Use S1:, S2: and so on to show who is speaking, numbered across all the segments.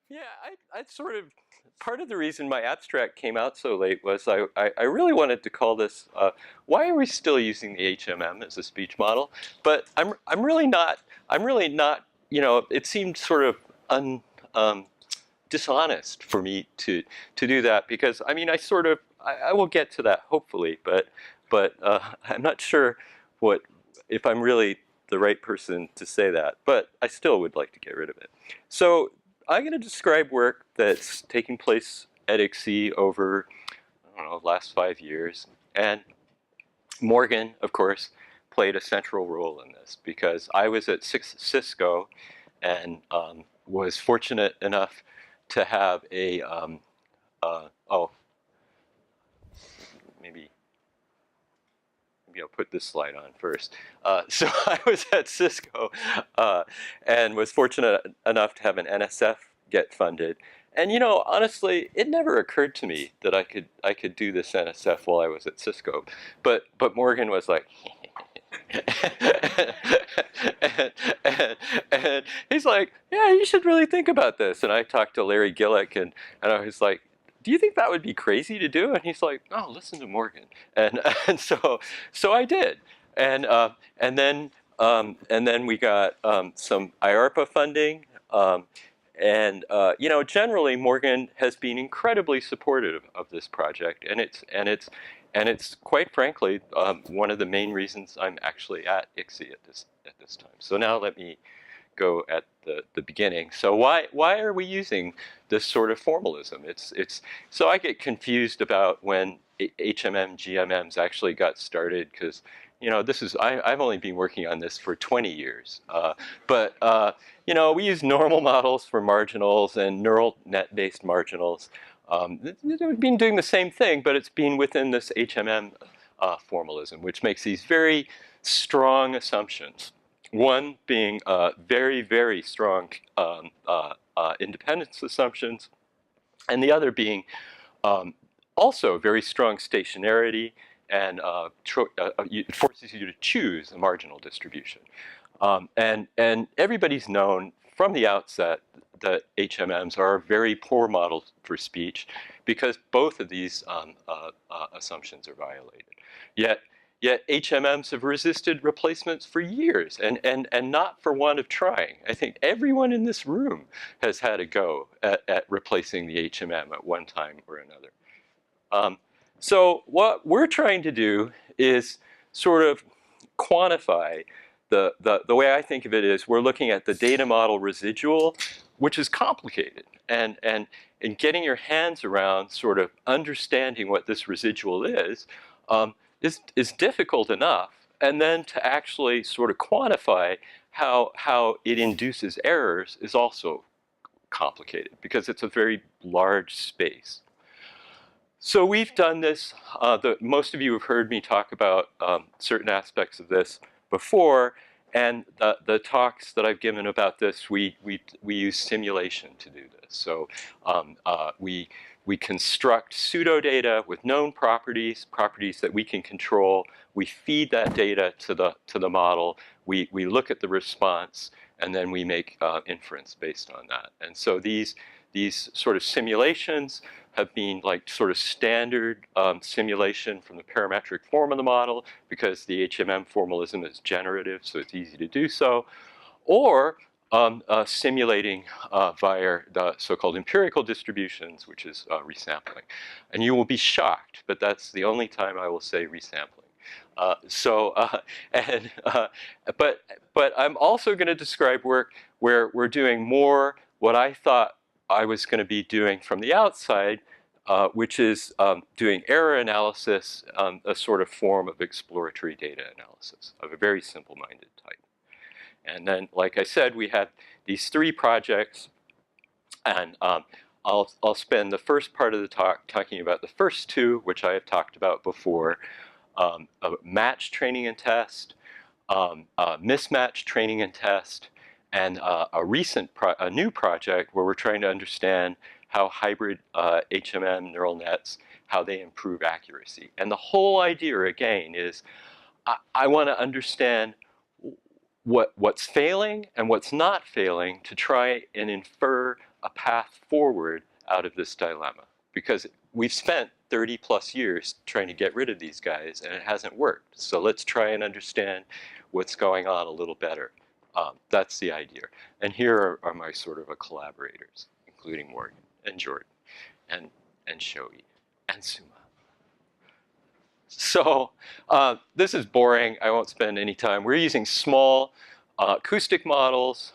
S1: Yeah, I sort of, part of the reason my abstract came out so late was I really wanted to call this, why are we still using the HMM as a speech model? But I'm really not, you know, it seemed sort of um, dishonest for me to do that because, I mean, I will get to that hopefully, but I'm not sure what, if I'm really the right person to say that, but I still would like to get rid of it. So I'm going to describe work that's taking place at ICSI over, I don't know, last 5 years. And Morgan, of course, played a central role in this because I was at Cisco and was fortunate enough to have a, oh, maybe I'll put this slide on first. So I was at Cisco and was fortunate enough to have an NSF get funded. And you know, honestly, it never occurred to me that I could do this NSF while I was at Cisco. But Morgan was like, and, and, and he's like, yeah, you should really think about this. And I talked to Larry Gillick, and I was like, do you think that would be crazy to do? And he's like, no, listen to Morgan. And and so I did. And and then we got some IARPA funding. You know, generally Morgan has been incredibly supportive of this project, and it's quite frankly one of the main reasons I'm actually at ICSI at this time. So now let me go at the beginning. So why are we using this sort of formalism? It's so I get confused about when HMM GMMs actually got started because you know this is I've only been working on this for 20 years, but you know we use normal models for marginals and neural net based marginals. We've been doing the same thing, but it's been within this HMM formalism, which makes these very strong assumptions. One being very, very strong independence assumptions, and the other being um, also very strong stationarity, and it forces you to choose a marginal distribution. And everybody's known from the outset that HMMs are very poor models for speech because both of these assumptions are violated. Yet Yet HMMs have resisted replacements for years and not for want of trying. I think everyone in this room has had a go at replacing the HMM at one time or another. So what we're trying to do is sort of quantify the way I think of it is we're looking at the data model residual, which is complicated. And in getting your hands around sort of understanding what this residual is difficult enough. And then to actually sort of quantify how it induces errors is also complicated because it's a very large space. So we've done this. Most of you have heard me talk about certain aspects of this before, and the talks that I've given about this, we use simulation to do this. So we construct pseudodata with known properties, properties that we can control. We feed that data to the model. We look at the response, and then we make inference based on that. And so these sort of simulations have been like sort of standard simulation from the parametric form of the model because the HMM formalism is generative, so it's easy to do so, or simulating via the so-called empirical distributions, which is resampling. And you will be shocked, but that's the only time I will say resampling. But I'm also going to describe work where we're doing more what I thought I was going to be doing from the outside, which is doing error analysis, a sort of form of exploratory data analysis of a very simple-minded type. And then, like I said, we have these three projects, and I'll spend the first part of the talk talking about the first two, which I have talked about before, match training and test, mismatch training and test, and a new project where we're trying to understand how hybrid HMM neural nets, how they improve accuracy. And the whole idea, again, is I want to understand what's failing and what's not failing to try and infer a path forward out of this dilemma, because we've spent 30 plus years trying to get rid of these guys and it hasn't worked. So let's try and understand what's going on a little better. That's the idea. And here are my sort of collaborators, including Morgan and Jordan and Shoei and Suma. So this is boring. I won't spend any time. We're using small acoustic models.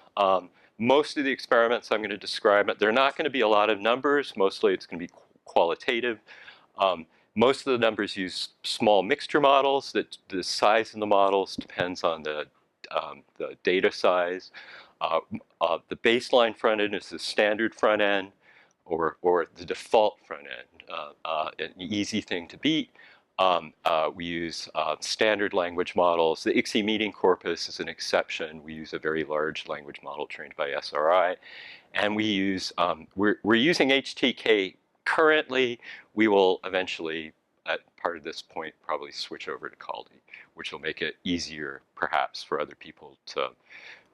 S1: Most of the experiments I'm going to describe, they're not going to be a lot of numbers. Mostly it's going to be qualitative. Most of the numbers use small mixture models. That the size of the models depends on the data size. The baseline front end is the standard front end, or the default front end, an easy thing to beat. We use standard language models. The ICSI meeting corpus is an exception. We use a very large language model trained by SRI. And we use, we're using HTK currently. We will eventually, at part of this point, probably switch over to Caldi, which will make it easier, perhaps, for other people to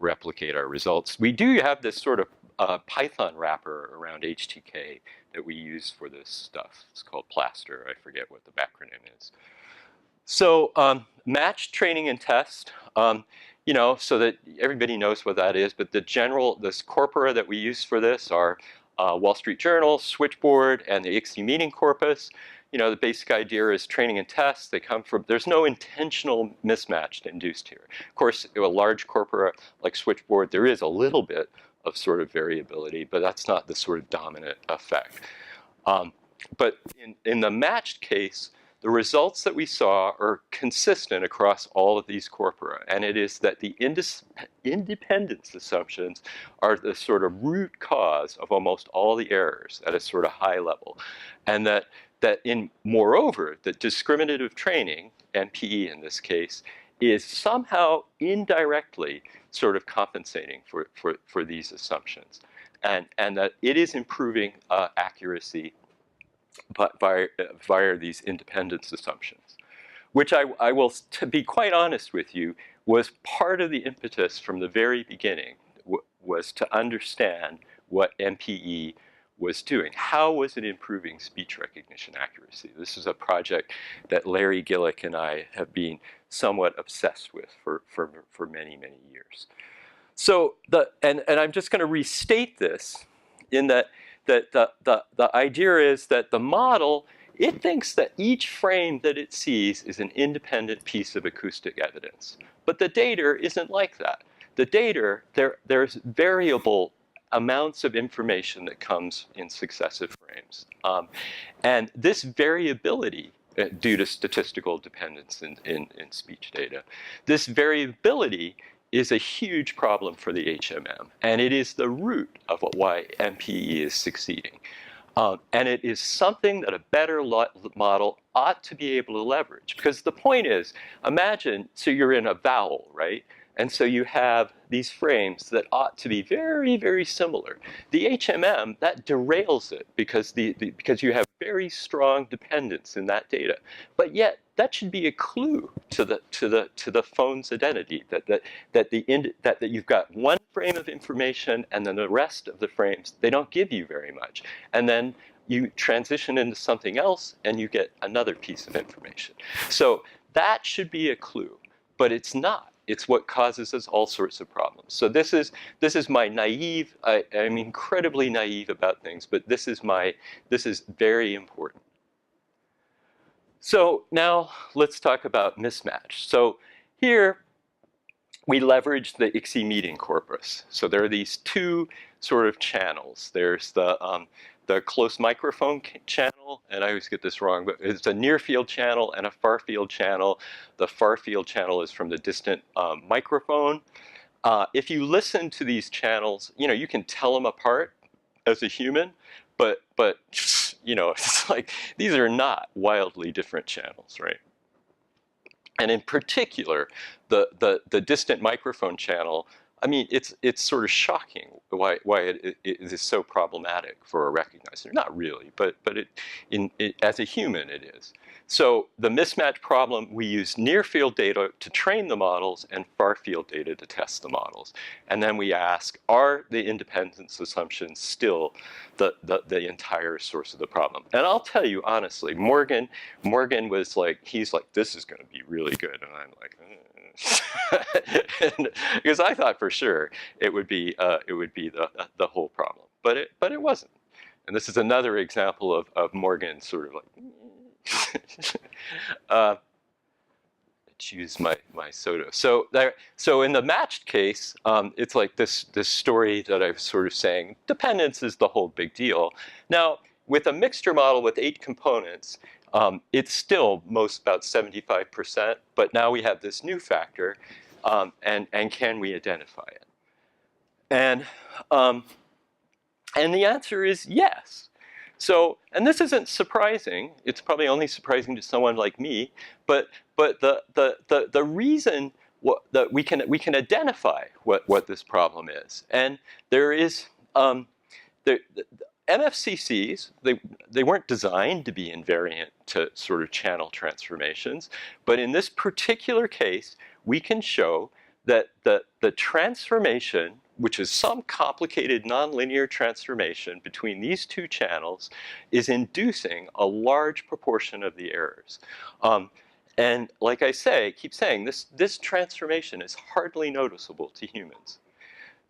S1: replicate our results. We do have this sort of Python wrapper around HTK that we use for this stuff. It's called Plaster. I forget what the acronym is. So match, training, and test, you know, so that everybody knows what that is. But this corpora that we use for this are Wall Street Journal, Switchboard, and the ICSI meeting corpus. You know, the basic idea is training and tests. They come from, there's no intentional mismatch induced here. Of course, a large corpora like Switchboard, there is a little bit of sort of variability, but that's not the sort of dominant effect. But in the matched case, the results that we saw are consistent across all of these corpora. And it is that the independence assumptions are the sort of root cause of almost all the errors at a sort of high level. And that moreover, the discriminative training, MPE in this case, is somehow indirectly sort of compensating for these assumptions. And that it is improving accuracy but via these independence assumptions, which I will, to be quite honest with you, was part of the impetus from the very beginning, was to understand what MPE was doing. How was it improving speech recognition accuracy? This is a project that Larry Gillick and I have been somewhat obsessed with for many, many years. So and I'm just going to restate this in that the idea is that the model, it thinks that each frame that it sees is an independent piece of acoustic evidence. But the data isn't like that. The data, there's variable amounts of information that comes in successive frames. And this variability, due to statistical dependence in speech data, this variability is a huge problem for the HMM. And it is the root of why MPE is succeeding. And it is something that a better model ought to be able to leverage. Because the point is, imagine, so you're in a vowel, right? And so you have these frames that ought to be very, very similar. The HMM, that derails it because because you have very strong dependence in that data. But yet, that should be a clue to the phone's identity, that you've got one frame of information and then the rest of the frames, they don't give you very much. And then you transition into something else and you get another piece of information. So that should be a clue, but it's not. It's what causes us all sorts of problems. So this is my naive, I'm incredibly naive about things, but this is very important. So now let's talk about mismatch. So here we leverage the ICSI meeting corpus. So there are these two sort of channels. There's the close microphone channel, and I always get this wrong, but it's a near field channel and a far field channel. The far field channel is from the distant microphone. If you listen to these channels, you know, you can tell them apart as a human, but you know, it's like these are not wildly different channels, right? And in particular, the distant microphone channel, I mean, it's sort of shocking why it is so problematic for a recognizer. Not really, but as a human it is. So the mismatch problem, we use near field data to train the models and far field data to test the models. And then we ask, are the independence assumptions still the entire source of the problem? And I'll tell you honestly, Morgan was like, he's like, this is going to be really good. And I'm like, because I thought for sure it would be the whole problem, but it wasn't. And this is another example of Morgan sort of like choose my soda. So in the matched case, it's like this story that I was sort of saying. Dependence is the whole big deal. Now with a mixture model with 8 components, it's still about 75%, but now we have this new factor, and can we identify it? And the answer is yes. So, and this isn't surprising. It's probably only surprising to someone like me, but the reason that we can identify what this problem is, and there is the MFCCs, they weren't designed to be invariant to sort of channel transformations, but in this particular case, we can show that the transformation, which is some complicated nonlinear transformation between these two channels, is inducing a large proportion of the errors. And like I keep saying, this transformation is hardly noticeable to humans.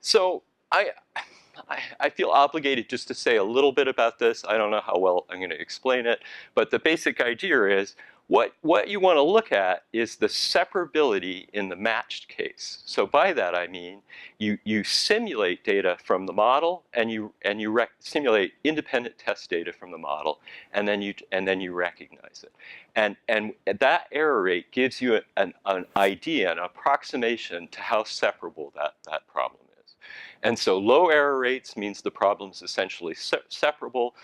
S1: So I feel obligated just to say a little bit about this. I don't know how well I'm going to explain it, but the basic idea is what you want to look at is the separability in the matched case. So by that I mean you simulate data from the model, and you simulate independent test data from the model, and then you recognize it. And that error rate gives you an idea, an approximation to how separable that problem is. And so low error rates means the problem is essentially separable.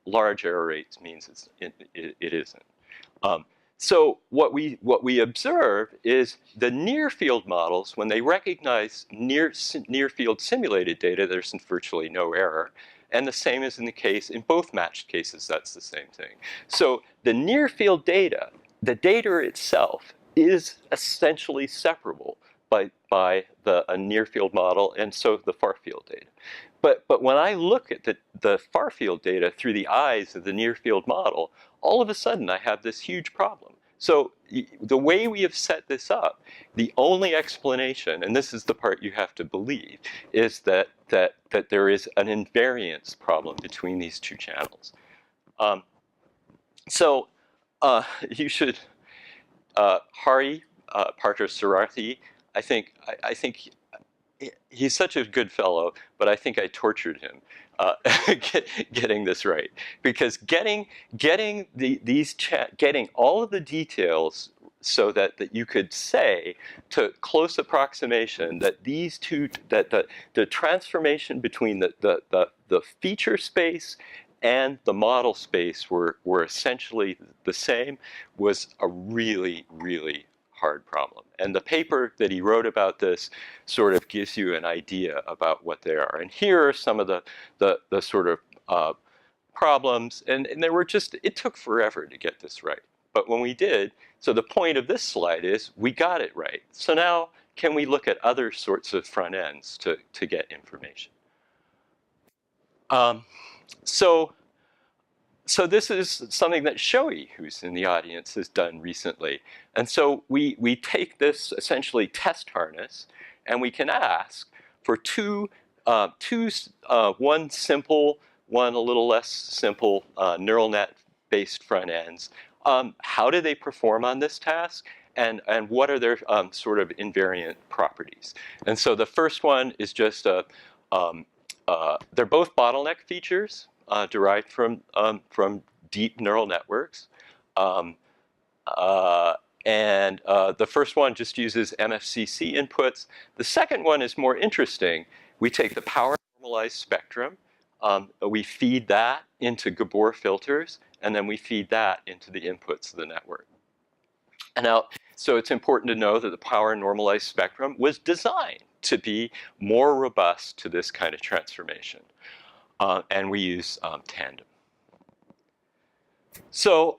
S1: Large error rates means it isn't. So what we observe is the near field models, when they recognize near field simulated data, there's virtually no error. And the same is in the case in both matched cases, that's the same thing. So the near field data, the data itself, is essentially separable by a near field model, and so the far field data. But when I look at the far field data through the eyes of the near field model, all of a sudden I have this huge problem. So the way we have set this up, the only explanation, and this is the part you have to believe, is that there is an invariance problem between these two channels. You should, Hari Parthasarathi, I think he's such a good fellow, but I think I tortured him getting this right, because getting all of the details so that you could say to close approximation that these two, that the transformation between the feature space and the model space were essentially the same, was a really, really hard problem. And the paper that he wrote about this sort of gives you an idea about what they are. And here are some of the sort of problems. And there were it took forever to get this right. But when we did, so the point of this slide is we got it right. So now can we look at other sorts of front ends to get information? So this is something that Shoei, who's in the audience, has done recently. And so we take this essentially test harness, and we can ask for one simple, one a little less simple neural net-based front ends. How do they perform on this task? And what are their sort of invariant properties? And so the first one is just they're both bottleneck features. Derived from deep neural networks. The first one just uses MFCC inputs. The second one is more interesting. We take the power normalized spectrum, we feed that into Gabor filters, and then we feed that into the inputs of the network. And now, so it's important to know that the power normalized spectrum was designed to be more robust to this kind of transformation. And we use tandem. So,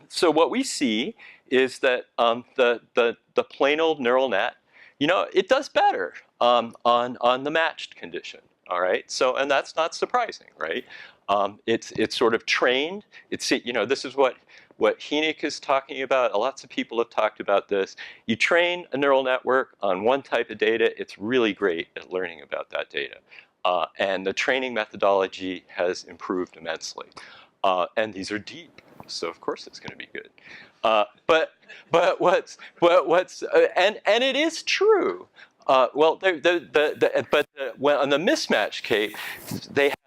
S1: so what we see is that the plain old neural net, it does better on the matched condition. All right. So, and that's not surprising, right? It's sort of trained. This is what Hynek is talking about. Lots of people have talked about this. You train a neural network on one type of data, it's really great at learning about that data. And the training methodology has improved immensely. And these are deep, so of course it's going to be good. But it is true. Well, on the mismatch case, they had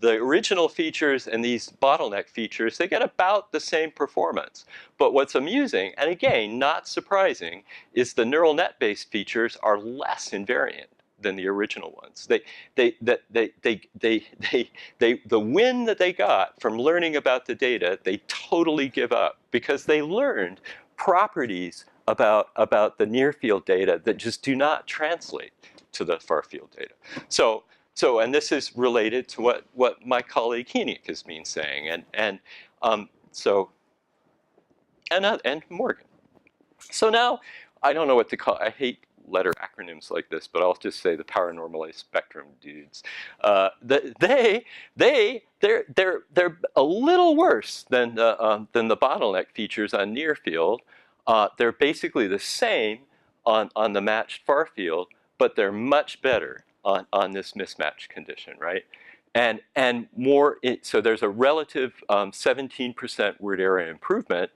S1: the original features and these bottleneck features, they get about the same performance. But what's amusing, and again, not surprising, is the neural net-based features are less invariant than the original ones. The win that they got from learning about the data, they totally give up because they learned properties about the near field data that just do not translate to the far field data. So, and this is related to what my colleague Hynek has been saying, and Morgan. So now, I don't know what to call. I hate letter acronyms like this, but I'll just say the power normalized spectrum dudes. They're a little worse than the bottleneck features on near field. They're basically the same on the matched far field, but they're much better on this mismatch condition, right? And more, so there's a relative 17% word error improvement.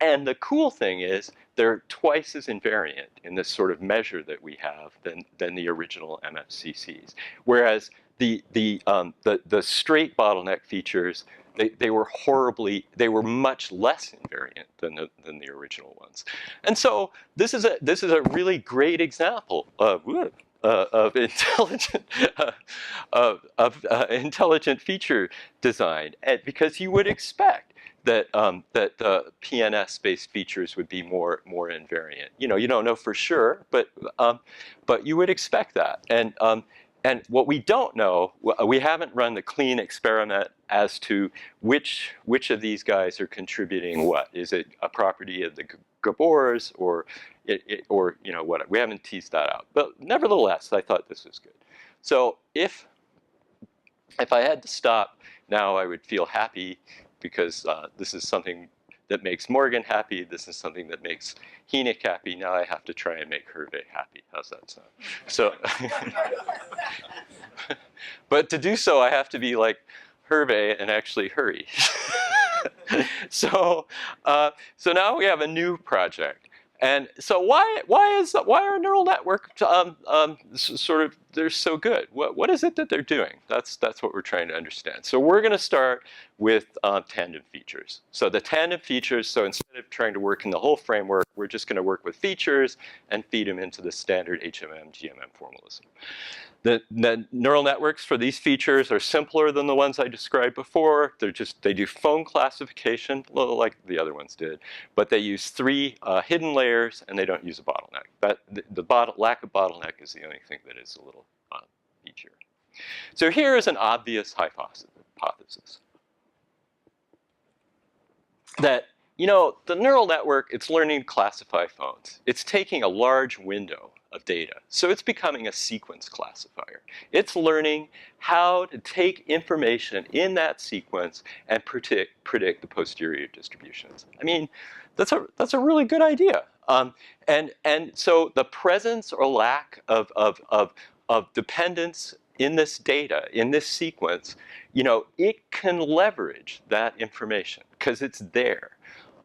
S1: And the cool thing is they're twice as invariant in this sort of measure that we have than the original MFCCs. Whereas the straight bottleneck features, they were much less invariant than the original ones. And so this is a really great example of intelligent feature design, because you would expect that the PNS-based features would be more invariant. You don't know for sure, but you would expect that. And what we don't know, we haven't run the clean experiment as to which of these guys are contributing what. Is it a property of the Gabors or what? We haven't teased that out. But nevertheless, I thought this was good. So if I had to stop now, I would feel happy, because this is something that makes Morgan happy. This is something that makes Hynek happy. Now I have to try and make Hervé happy. How's that sound? So, but to do so, I have to be like Hervé and actually hurry. So now we have a new project. And so why are neural networks they're so good? What is it that they're doing? That's what we're trying to understand. So we're going to start with tandem features. So the tandem features, so instead of trying to work in the whole framework, we're just going to work with features and feed them into the standard HMM, GMM formalism. The neural networks for these features are simpler than the ones I described before. They do phone classification, like the other ones did, but they use 3 hidden layers, and they don't use a bottleneck. The lack of bottleneck is the only thing that is a little feature. So here is an obvious hypothesis that the neural network, it's learning to classify phones. It's taking a large window of data. So it's becoming a sequence classifier. It's learning how to take information in that sequence and predict the posterior distributions. I mean, that's a really good idea. And so the presence or lack of dependence in this data, in this sequence, it can leverage that information because it's there.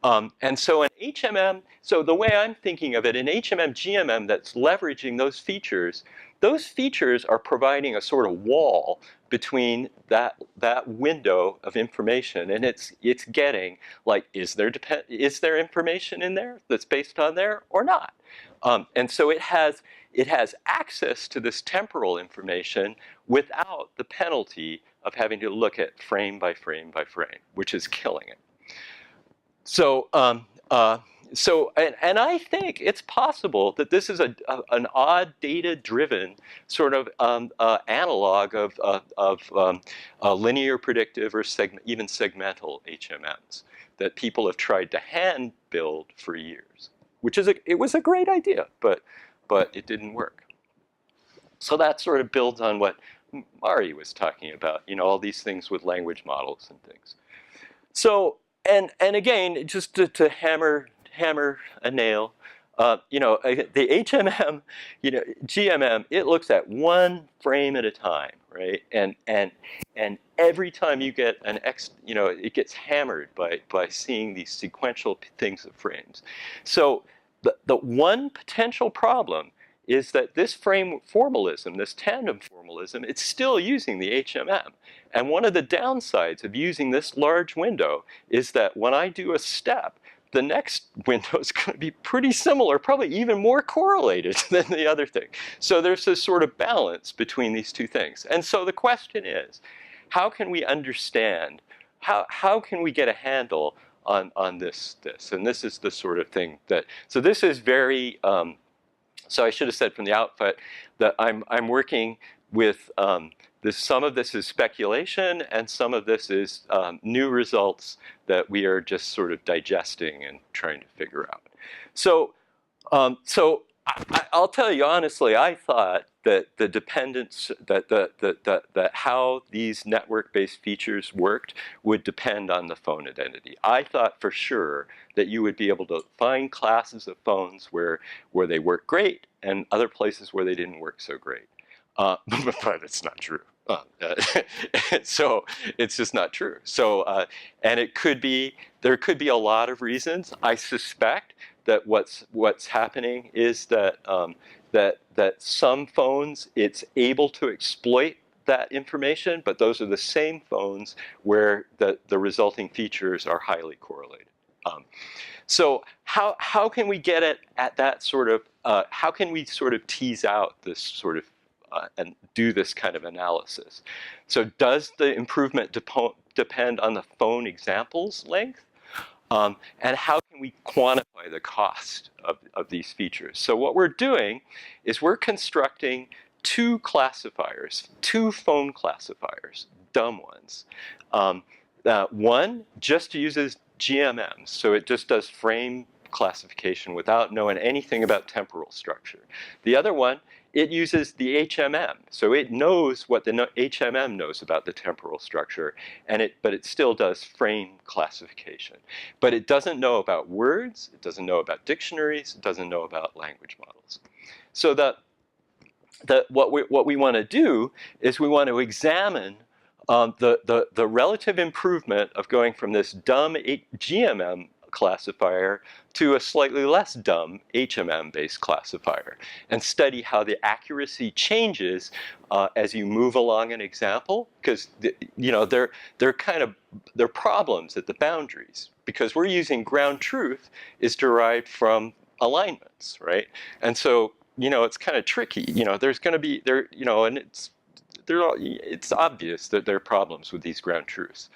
S1: And so in HMM, so the way I'm thinking of it, in HMM, GMM that's leveraging those features are providing a sort of wall between that window of information, and it's getting, like, is there information in there that's based on there or not? And so it has access to this temporal information without the penalty of having to look at frame by frame by frame, which is killing it. So and I think it's possible that this is an odd data-driven sort of analog of linear predictive or even segmental HMMs that people have tried to hand build for years, which is it was a great idea, but it didn't work. So that sort of builds on what Mari was talking about, all these things with language models and things. So, and again, just to hammer a nail, the HMM, GMM, it looks at one frame at a time, right? And every time you get it gets hammered by seeing these sequential things of frames. So the one potential problem is that this frame formalism, this tandem formalism, it's still using the HMM. And one of the downsides of using this large window is that when I do a step, the next window is going to be pretty similar, probably even more correlated than the other thing. So there's this sort of balance between these two things. And so the question is, how can we understand, how can we get a handle on this? And this is the sort of thing that, so this is very, so I should have said from the outset that I'm working with some of this is speculation, and some of this is new results that we are just sort of digesting and trying to figure out. So, I'll tell you honestly, I thought that the dependence, that how these network-based features worked would depend on the phone identity. I thought for sure that you would be able to find classes of phones where they work great and other places where they didn't work so great. But it's not true. So it's just not true. So and there could be a lot of reasons. I suspect that what's happening is that that some phones it's able to exploit that information, but those are the same phones where the resulting features are highly correlated. So how can we get at that sort of how can we sort of tease out this sort of and do this kind of analysis? So does the improvement depend on the phone examples length? And how can we quantify the cost of these features? So what we're doing is we're constructing two classifiers, two phone classifiers, dumb ones. One just uses GMMs, so it just does frame classification without knowing anything about temporal structure. The other one, it uses the HMM, so it knows what the HMM knows about the temporal structure, but it still does frame classification. But it doesn't know about words, it doesn't know about dictionaries, it doesn't know about language models. So what we want to do is we want to examine the relative improvement of going from this dumb GMM classifier to a slightly less dumb HMM-based classifier, and study how the accuracy changes as you move along an example, because they're problems at the boundaries, because we're using ground truth is derived from alignments, right? And so it's kind of tricky. There's going to be and it's obvious that there are problems with these ground truths.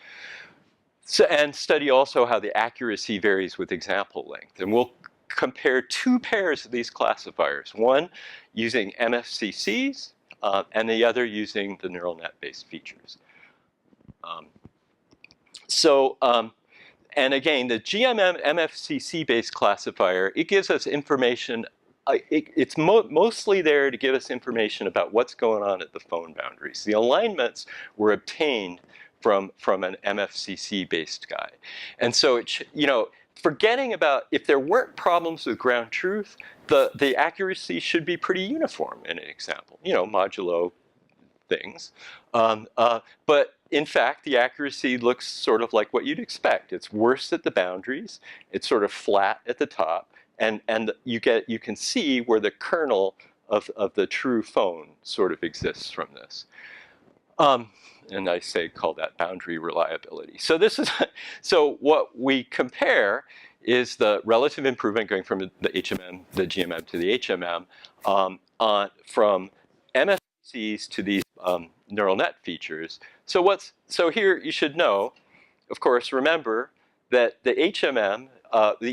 S1: So, and study also how the accuracy varies with example length. And we'll compare two pairs of these classifiers, one using MFCCs and the other using the neural net-based features. And again, the GMM MFCC-based classifier, it gives us information. It's mostly there to give us information about what's going on at the phone boundaries. The alignments were obtained from an MFCC-based guy. And so, forgetting about if there weren't problems with ground truth, the accuracy should be pretty uniform in an example, modulo things. But in fact, the accuracy looks sort of like what you'd expect. It's worse at the boundaries. It's sort of flat at the top. And you can see where the kernel of the true phone sort of exists from this. And I call that boundary reliability. So so what we compare is the relative improvement going from the GMM to the HMM from MFCs to these neural net features. So here you should know, of course, remember that the HMM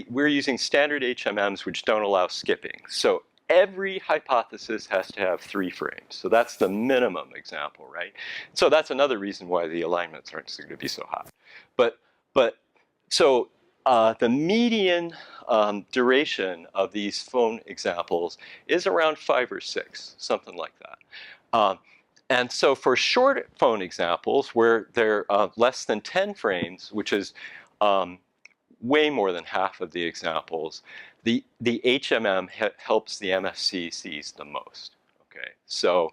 S1: we're using standard HMMs which don't allow skipping. So every hypothesis has to have 3 frames. So that's the minimum example, right? So that's another reason why the alignments aren't going to be so hot. But so the median duration of these phone examples is around 5 or 6, something like that. And so for short phone examples where they're less than 10 frames, which is way more than half of the examples, the HMM helps the MFCCs the most. Okay, so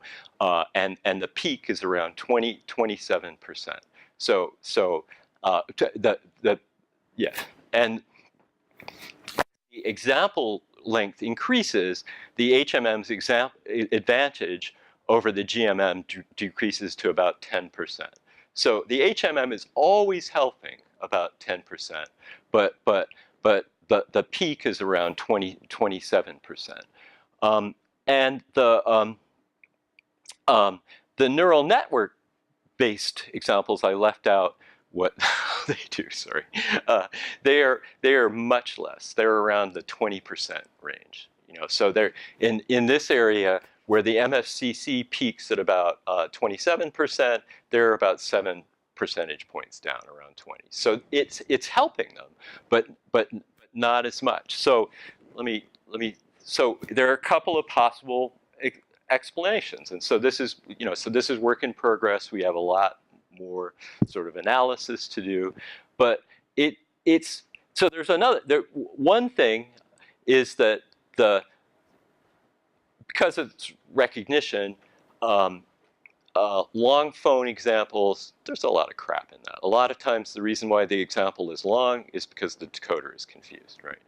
S1: and the peak is around 27%. So yeah, and the example length increases, the HMM's advantage over the GMM decreases to about 10%. So the HMM is always helping about 10%, but the peak is around 27%. And the neural network based examples I left out what they do, sorry. They are much less. They're around the 20% range. So they're in this area where the MFCC peaks at about 27%, they're about 7 percentage points down, around 20. So it's helping them, but not as much. So so there are a couple of possible explanations, and so this is this is work in progress. We have a lot more sort of analysis to do, but it's so there's one thing is that because of recognition, long phone examples, there's a lot of crap in that. A lot of times the reason why the example is long is because the decoder is confused, right?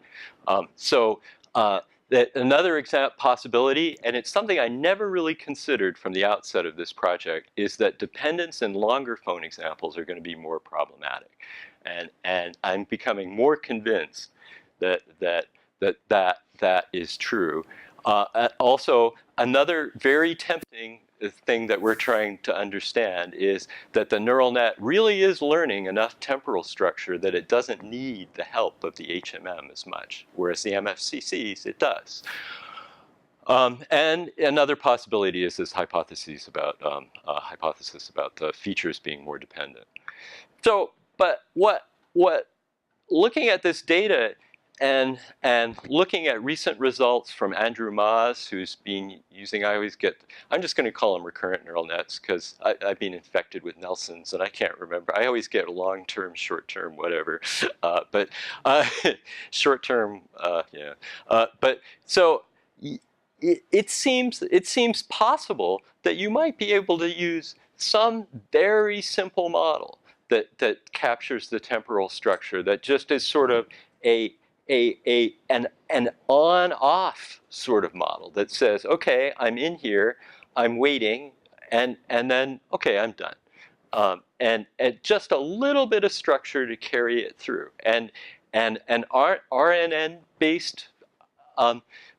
S1: That another possibility, and it's something I never really considered from the outset of this project, is that dependence in longer phone examples are going to be more problematic. And I'm becoming more convinced that is true. Also, another very tempting thing that we're trying to understand is that the neural net really is learning enough temporal structure that it doesn't need the help of the HMM as much, whereas the MFCCs, it does. And another possibility is this hypothesis about the features being more dependent. So, but what looking at this data and looking at recent results from Andrew Maas, who's been using, I'm just going to call them recurrent neural nets because I've been infected with Nelson's and I can't remember. I always get long-term, short-term, whatever. But short-term, yeah. But so it seems possible that you might be able to use some very simple model that captures the temporal structure, that just is sort of an on-off sort of model that says, okay, I'm in here, I'm waiting, and then, okay, I'm done. And just a little bit of structure to carry it through. And an RNN-based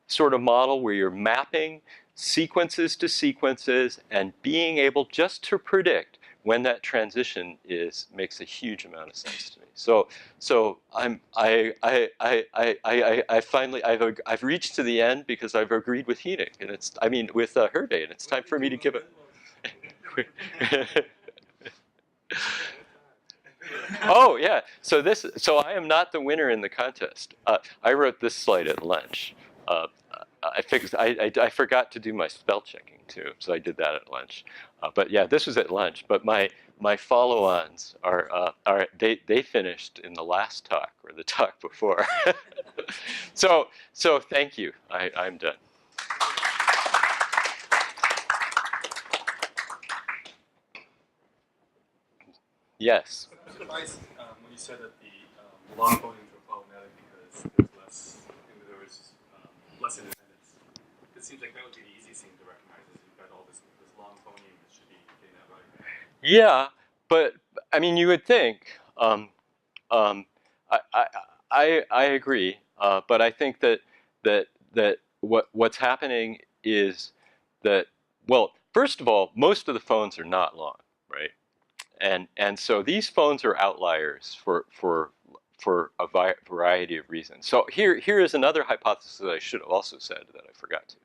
S1: sort of model where you're mapping sequences to sequences and being able just to predict when that transition makes a huge amount of sense to me. So I've reached to the end because I've agreed with Heening, and with Hervé, and it's time for me to give it. Oh yeah. So I am not the winner in the contest. I wrote this slide at lunch. I forgot to do my spell checking too, so I did that at lunch. But yeah, this was at lunch. But my follow-ons they finished in the last talk or the talk before. So thank you. I'm done. Yes.
S2: I'm surprised when you said that the long phonings were problematic because there was less independence. It seems like that would be the easiest thing to recognize, is you've got all this long phoneme that should be getting that right.
S1: Yeah, but I mean, you would think. I agree, but I think that what's happening is that, well, first of all, most of the phones are not long, right? And so these phones are outliers for for a variety of reasons. So here is another hypothesis that I should have also said that I forgot to,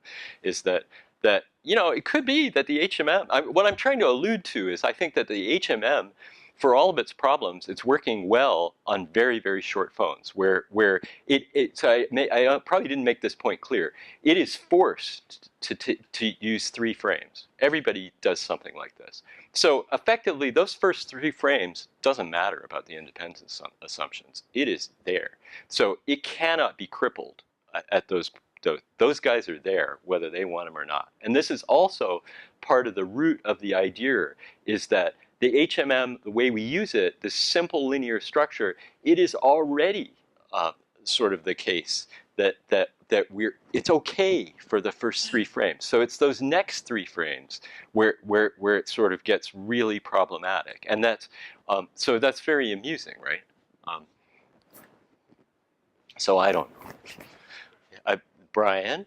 S1: is that it could be that the HMM, what I'm trying to allude to is I think that the HMM, for all of its problems, it's working well on very, very short phones where so I probably didn't make this point clear. It is forced to use 3 frames. Everybody does something like this. So effectively, those first 3 frames doesn't matter about the independence assumptions. It is there. So it cannot be crippled at those guys are there whether they want them or not. And this is also part of the root of the idea is that the HMM, the way we use it, this simple linear structure, it is already sort of the case that it's okay for the first 3 frames. So it's those next 3 frames where it sort of gets really problematic. And that's so that's very amusing, right? So I don't know. Brian,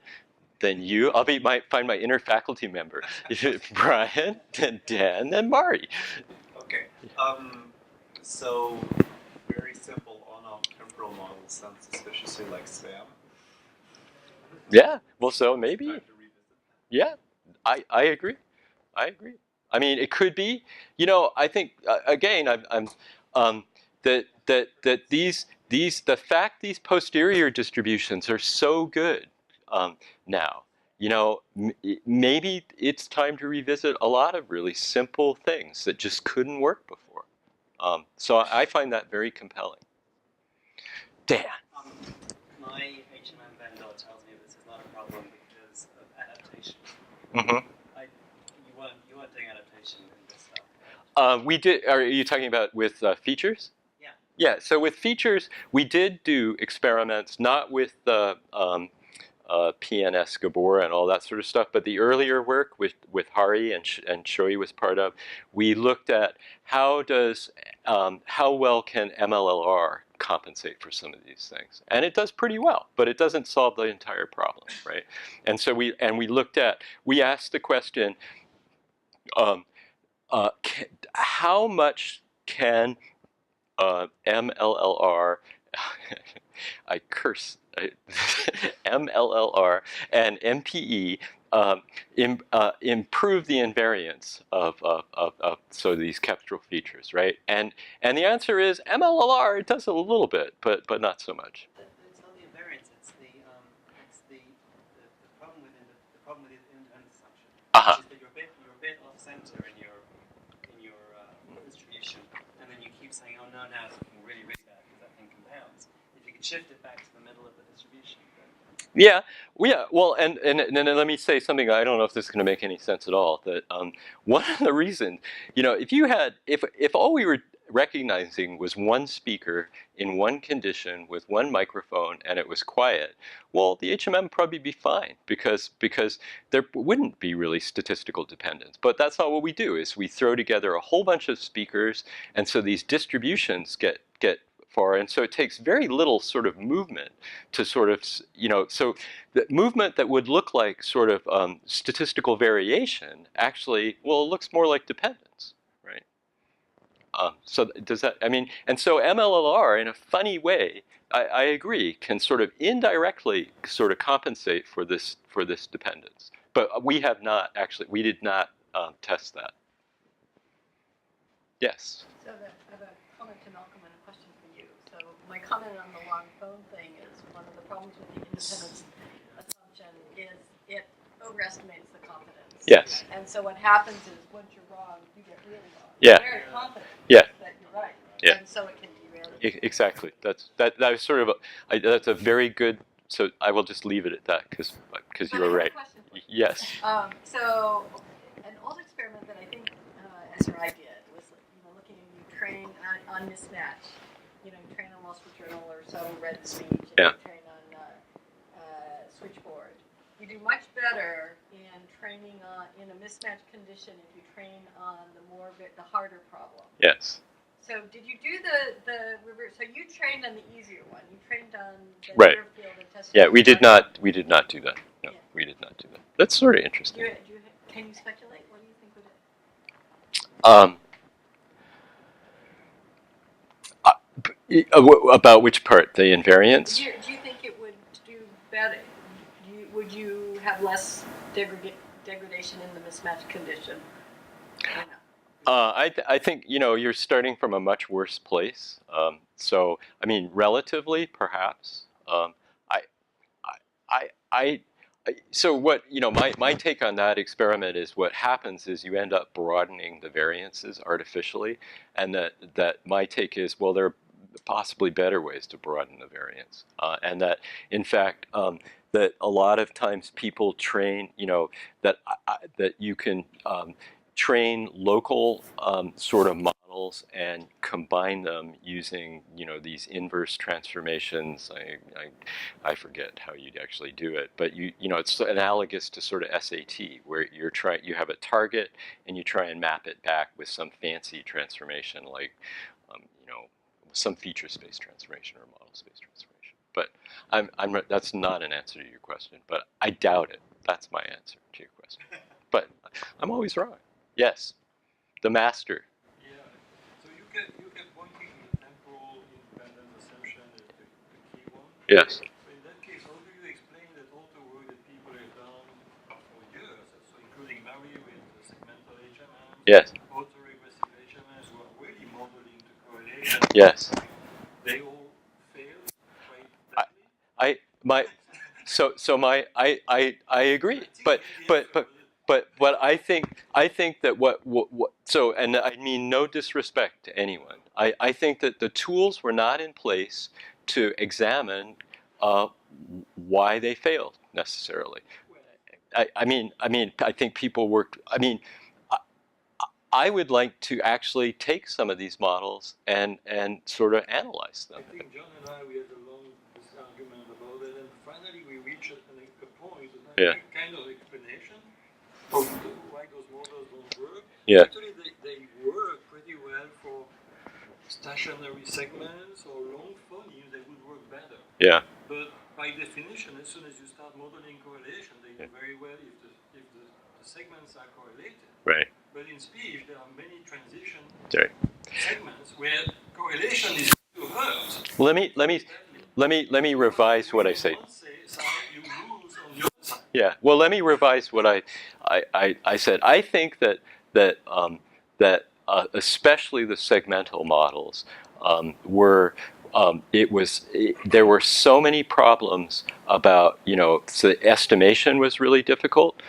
S1: then you. I'll find my inner faculty member. Brian, then Dan, then Mari.
S3: Okay. So very simple on-off temporal model sounds suspiciously like spam.
S1: Yeah. Well, so maybe. Yeah. I agree. I agree. I mean, it could be. I think again, that the fact these posterior distributions are so good now. Maybe it's time to revisit a lot of really simple things that just couldn't work before. So I find that very compelling. Dan.
S4: My HMM vendor tells me this is not a problem because of adaptation.
S1: Mm-hmm.
S4: You weren't doing adaptation in this stuff, right?
S1: We did. Are you talking about with features?
S4: Yeah.
S1: Yeah. So with features, we did do experiments, not with the PNS Gabor and all that sort of stuff, but the earlier work with Hari and Shoei was part of, we looked at how well can MLLR compensate for some of these things, and it does pretty well, but it doesn't solve the entire problem, right? And so we asked the question, how much can MLLR I curse MLLR and MPE improve the invariance of so these Kestrel features, right? And the answer is MLLR. It does a little bit, but not so much.
S4: It's not the invariance. It's the problem with the problem with the independence assumption, which is that you're a bit off center in your distribution, and then you keep saying, oh no, now it's looking really really bad because that thing compounds. If you could shift it back to the middle of the distribution.
S1: Yeah. Well, and let me say something. I don't know if this is going to make any sense at all. That one of the reasons, if all we were recognizing was one speaker in one condition with one microphone and it was quiet, well, the HMM would probably be fine because there wouldn't be really statistical dependence. But that's not what we do. Is we throw together a whole bunch of speakers, and so these distributions get far, and so it takes very little sort of movement to sort of, so the movement that would look like sort of statistical variation actually, well, it looks more like dependence, right? So does that, and so MLLR in a funny way, I agree, can sort of indirectly sort of compensate for this dependence. But we did not test that. Yes?
S5: So I have a comment to Malcolm and a question for you. So my comment on the long phone thing is one of the problems with the independence assumption is it overestimates the confidence.
S1: Yes.
S5: And so what happens is once you're wrong, you get really wrong.
S1: Yeah.
S5: You're very confident that you're right.
S1: Yeah.
S5: And so it can derail you.
S1: Exactly. That was sort of that's a very good. So I will just leave it at that because you were right. Yes.
S5: So an old experiment that I think SRI did was looking at you train on mismatch. You train on Wall Street Journal or some read speech, and you train on switchboard. You do much better in training in a mismatch condition if you train on the harder problem.
S1: Yes.
S5: So did you do the reverse? So you trained on the easier one. You trained on the
S1: right.
S5: near field and tested.
S1: Yeah, we did not do that. No, we did not do that. That's sort of interesting.
S5: Can you speculate? What do you think would
S1: About which part? The invariance?
S5: Do you think it would do better? Would you have less degradation in the mismatch condition? I know.
S1: I think, you know, you're starting from a much worse place. So, I mean, relatively, perhaps. I, I, so what, you know, my take on that experiment is what happens is you end up broadening the variances artificially, and that my take is, well, there are possibly better ways to broaden the variance, and that, in fact, that a lot of times people train, you know, that you can train local sort of models and combine them using, you know, these inverse transformations. I forget how you'd actually do it, but you know, it's analogous to sort of SAT, where you have a target and you try and map it back with some fancy transformation, like you know, some feature space transformation or model space transformation. But that's not an answer to your question, but I doubt it. That's my answer to your question. But I'm always wrong. Yes, the master.
S2: Yeah. So you kept pointing to the temporal independent assumption as the key one.
S1: Yes.
S2: So in that case, how do you explain that all the work that people have done for years, so including Mary with the segmental HMMs,
S1: Yes.
S2: autoregressive HMMs, who are really modeling the correlation,
S1: Yes.
S2: they all failed quite
S1: I,
S2: badly?
S1: I agree, but what I think that what so, and I mean no disrespect to anyone. I think that the tools were not in place to examine why they failed necessarily. I mean I think people worked. I mean, I would like to actually take some of these models and sort of analyze them.
S2: I think John and I, we had a long argument about it, and finally we reached a point,
S1: Yeah.
S2: kind of explanation of why those models don't work.
S1: Yeah.
S2: Actually, they work pretty well for stationary segments or long phonies. They would work better.
S1: Yeah.
S2: But by definition, as soon as you start modeling correlation, they do very well if the segments are correlated.
S1: Right.
S2: But in speech, there are many transition
S1: Right.
S2: segments where correlation is to hurt.
S1: Let me revise what I say.
S2: On one side, you lose on the other side.
S1: Yeah. Well, let me revise what I said. I think that especially the segmental models were. There were so many problems about, you know, so the estimation was really difficult.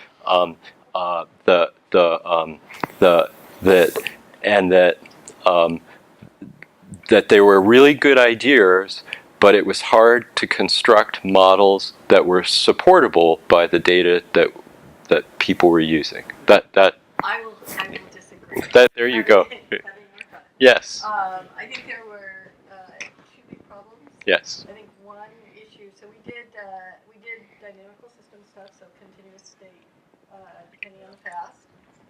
S1: That there were really good ideas, but it was hard to construct models that were supportable by the data that people were using.
S5: I will disagree.
S1: There you go.
S5: Having worked on it.
S1: Yes.
S5: I think there were two big problems.
S1: Yes.
S5: I think one issue. So we did dynamical system stuff, so continuous state, depending on the past.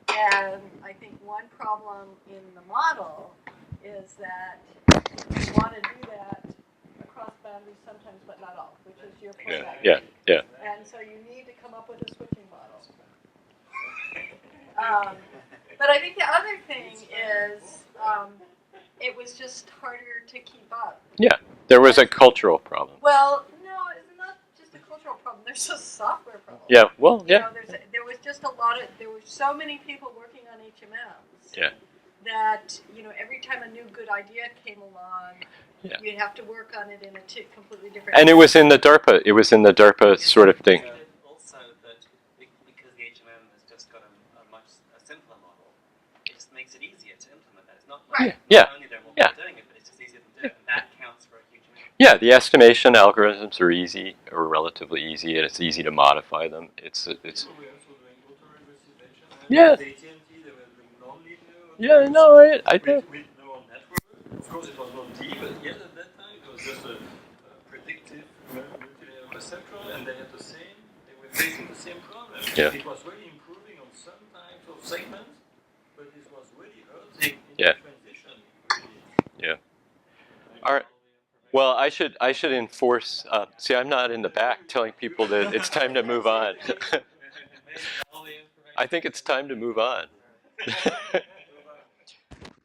S5: And I think one problem in the model is that you want to do that across boundaries sometimes, but not all, which is your point.
S1: Yeah.
S5: And so you need to come up with a switching model. But I think the other thing is it was just harder to keep up.
S1: Yeah. There was a cultural problem.
S5: Well, no, it's not just a cultural problem. There's a software problem.
S1: Yeah. Well, yeah.
S5: You know, there was just there were so many people working on HMMs.
S1: Yeah.
S5: That, you know, every time a new good idea came along,
S1: Yeah.
S5: you'd have to work on it in a completely different.
S1: And it was in the DARPA. It was in the DARPA sort of thing.
S4: Also, that because the HMM has just got a simpler model, it just makes it easier to implement that. It's not like
S1: Yeah.
S4: not only they're more
S1: Yeah.
S4: doing it, but it's just easier to do it, and that counts for a huge amount.
S1: Yeah, the estimation algorithms are easy, or relatively easy, and it's easy to modify them. It's.
S2: So we're also doing autoregressive HMM.
S1: Yeah.
S2: With AT&T, they were doing non-linear.
S1: Yeah, no, I do.
S2: With neural network. Of course, it was not deep, but yet at that time it was just a predictive multilinear perceptron, and they had the same. They were facing the same problem.
S1: Yeah.
S2: It was really improving on some types of segments, but it was really hurting in
S1: Yeah.
S2: the transition.
S1: Yeah. All right. Well, I should enforce. See, I'm not in the back telling people that it's time to move on. I think it's time to move on.